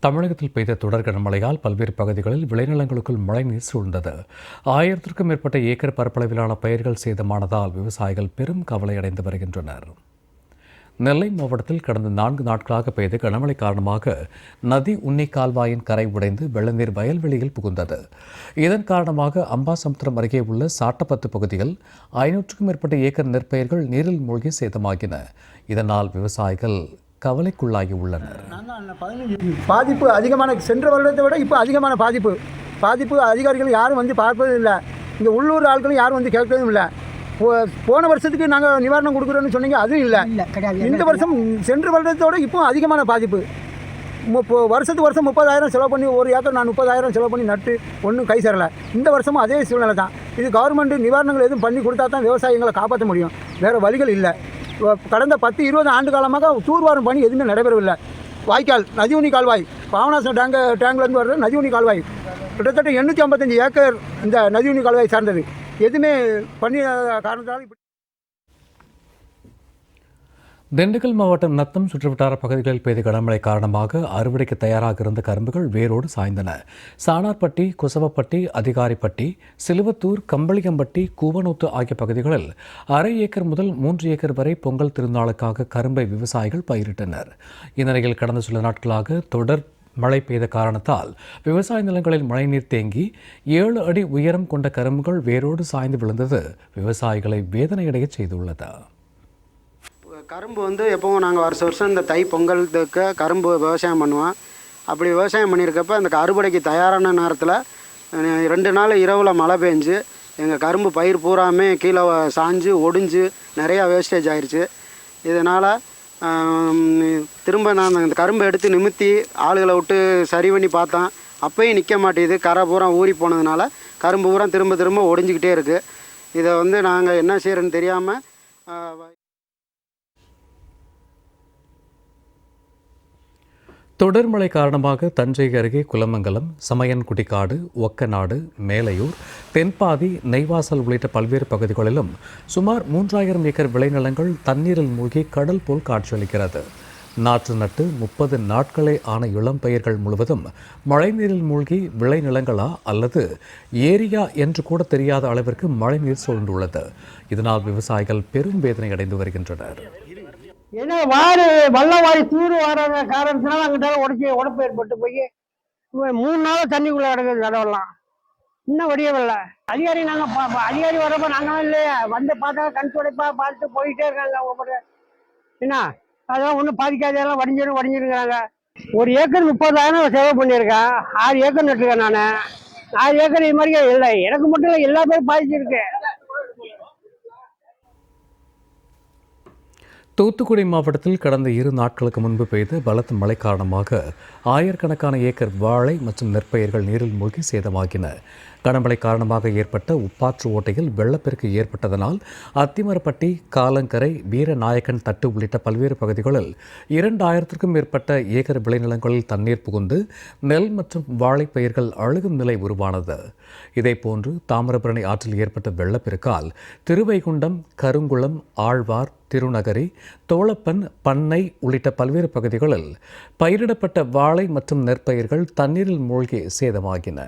தமிழகத்தில் பெய்த தொடர் கனமழையால் பல்வேறு பகுதிகளில் விளைநிலங்களுக்குள் மழைநீர் சூழ்ந்தது. 1000க்கும் மேற்பட்ட ஏக்கர் பரப்பளவிலான பயிர்கள் சேதமானதால் விவசாயிகள் பெரும் கவலையடைந்து வருகின்றனர். நெல்லை மாவட்டத்தில் கடந்த 4 நாட்களாக பெய்த கனமழை காரணமாக நதி உன்னி கால்வாயின் கரை உடைந்து வெள்ளநீர் வயல்வெளியில் புகுந்தது. இதன் காரணமாக அம்பாசமுத்திரம் அருகே உள்ள சாட்டப்பத்து பகுதியில் 500க்கும் மேற்பட்ட ஏக்கர் நெற்பயிர்கள் நீரில் மூழ்கி சேதமாகின. இதனால் விவசாயிகள் கவலைக்குள்ளாகி உள்ளனர். பாதிப்பு அதிகமான சென்ற வருடத்தை விட இப்போ அதிகமான பாதிப்பு அதிகாரிகள் யாரும் வந்து பார்ப்பதும் இல்லை. இங்கே உள்ளூர் ஆட்களும் யாரும் வந்து கேட்கறதும் இல்லை. போன வருஷத்துக்கு நாங்கள் நிவாரணம் கொடுக்குறோன்னு சொன்னீங்க, அதுவும் இல்லை. இந்த வருஷம் சென்ற வருடத்தோடு இப்போ அதிகமான பாதிப்பு. வருஷம் 30,000 செலவு பண்ணி ஒரு ஏக்கர் நான் 30,000 செலவு பண்ணி நட்டு ஒன்றும் கை சேரலை. இந்த வருஷமும் அதே சூழ்நிலை தான். இது கவர்மெண்ட் நிவாரணங்கள் எதுவும் பண்ணி கொடுத்தா தான் விவசாயிகளை காப்பாற்ற முடியும். வேறு வழிகள் இல்லை. கடந்த 10-20 ஆண்டு காலமாக தூர்வாரும் பணி எதுவுமே நடைபெறவில்லை. வாய்க்கால் நதியுனி கால்வாய், பாபநாசம் டேங்க்லேருந்து வர்ற நதியுனி கால்வாய் கிட்டத்தட்ட 855 ஏக்கர் இந்த நதியுனி கால்வாய் சார்ந்தது. எதுவுமே பண்ணி காரணத்தால் திண்டுக்கல் மாவட்டம் நத்தம் சுற்றுவட்டார பகுதிகளில் பெய்த கனமழை காரணமாக அறுவடைக்கு தயாராக இருந்த கரும்புகள் வேரோடு சாய்ந்தன. சாணார்பட்டி, குசவப்பட்டி, அதிகாரிப்பட்டி, சிலுவத்தூர், கம்பளியம்பட்டி, கூவனூத்து ஆகிய பகுதிகளில் 1/2 ஏக்கர் முதல் 3 ஏக்கர் வரை பொங்கல் திருநாளுக்காக கரும்பை விவசாயிகள் பயிரிட்டனர். இந்நிலையில் கடந்த சில நாட்களாக தொடர் மழை பெய்த காரணத்தால் விவசாய நிலங்களில் மழைநீர் தேங்கி 7 அடி உயரம் கொண்ட கரும்புகள் வேரோடு சாய்ந்து விழுந்தது விவசாயிகளை வேதனையடைய செய்துள்ளது. கரும்பு எப்பவும் நாங்கள் வருஷம் இந்த தை பொங்கலுக்கு கரும்பு விவசாயம் பண்ணுவோம். அப்படி விவசாயம் பண்ணியிருக்கப்ப அந்த அறுவடைக்கு தயாரான நேரத்தில் 2 நாள் இரவில் மழை பெஞ்சு எங்கள் கரும்பு பயிர் பூராமே கீழே சாஞ்சு ஒடிஞ்சு நிறையா வேஸ்டேஜ் ஆயிடுச்சு. இதனால் திரும்ப நான் அந்த கரும்பை எடுத்து நிமித்தி ஆளுகளை விட்டு சரி பண்ணி பார்த்தேன். அப்போயும் நிற்க மாட்டேங்குது. கரை பூரா ஊறி போனதுனால கரும்பு பூரா திரும்ப ஒடிஞ்சிக்கிட்டே இருக்குது. இதை நாங்கள் என்ன செய்கிறோன்னு தெரியாமல் தொடர் மழை காரணமாக தஞ்சை அருகே குலமங்கலம், சமயன்குடிக்காடு, ஒக்கநாடு, மேலையூர், தென்பாதி, நெய்வாசல் உள்ளிட்ட பல்வேறு பகுதிகளிலும் சுமார் 3000 ஏக்கர் விளைநிலங்கள் தண்ணீரில் மூழ்கி கடல் போல் காட்சியளிக்கிறது. நாற்று நட்டு 30 நாட்களே ஆன இளம் பயிர்கள் முழுவதும் மழைநீரில் மூழ்கி விளைநிலங்களா அல்லது ஏரியா என்று கூட தெரியாத அளவிற்கு மழைநீர் சூழ்ந்துள்ளது. இதனால் விவசாயிகள் பெரும் வேதனை அடைந்து வருகின்றனர். ஏன்னா வல்லவாரி தூர் வர காரணத்தினால அங்கிட்ட உடப்பு ஏற்பட்டு போய் 3 நாள் தண்ணிக்குள்ள கிடக்குது. கடவுளலாம் இன்னும் வடியவில்லை. அதிகாரி வரப்போ நாங்களும் இல்லையா வந்து பார்த்தா கண் துடைப்பா பார்த்து போயிட்டே இருக்காங்க. ஒவ்வொரு என்ன அதெல்லாம் ஒன்றும் பாதிக்காதெல்லாம் வடிஞ்சிருக்கிறாங்க. 1 ஏக்கர் 30,000 செலவு பண்ணியிருக்கேன். 6 ஏக்கர் நட்டுருக்கேன். நான் 6 ஏக்கர் இது மாதிரி இல்லை. எனக்கு மட்டும் இல்லை, எல்லா பேரும் பாதிச்சிருக்கு. தூத்துக்குடி மாவட்டத்தில் கடந்த 2 நாட்களுக்கு முன்பு பெய்த பலத்த மழை காரணமாக ஆயிரக்கணக்கான ஏக்கர் வாழை மற்றும் நெற்பயிர்கள் நீரில் மூழ்கி சேதமாகின. கனமழை காரணமாக ஏற்பட்ட உப்பாற்று ஓட்டையில் வெள்ளப்பெருக்கு ஏற்பட்டதனால் அத்திமரப்பட்டி, காலங்கரை, வீரநாயக்கன் தட்டு உள்ளிட்ட பல்வேறு பகுதிகளில் 2000க்கும் மேற்பட்ட ஏக்கர் விளைநிலங்களில் தண்ணீர் புகுந்து நெல் மற்றும் வாழைப்பயிர்கள் அழுகும் நிலை உருவானது. இதேபோன்று தாமிரபரணி ஆற்றில் ஏற்பட்ட வெள்ளப்பெருக்கால் திருவைகுண்டம், கருங்குளம், ஆழ்வார், திருநகரி, தோளப்பன், பண்ணை உள்ளிட்ட பல்வேறு பகுதிகளில் பயிரிடப்பட்ட வாழை மற்றும் நெற்பயிர்கள் தண்ணீரில் மூழ்கி சேதமாகின.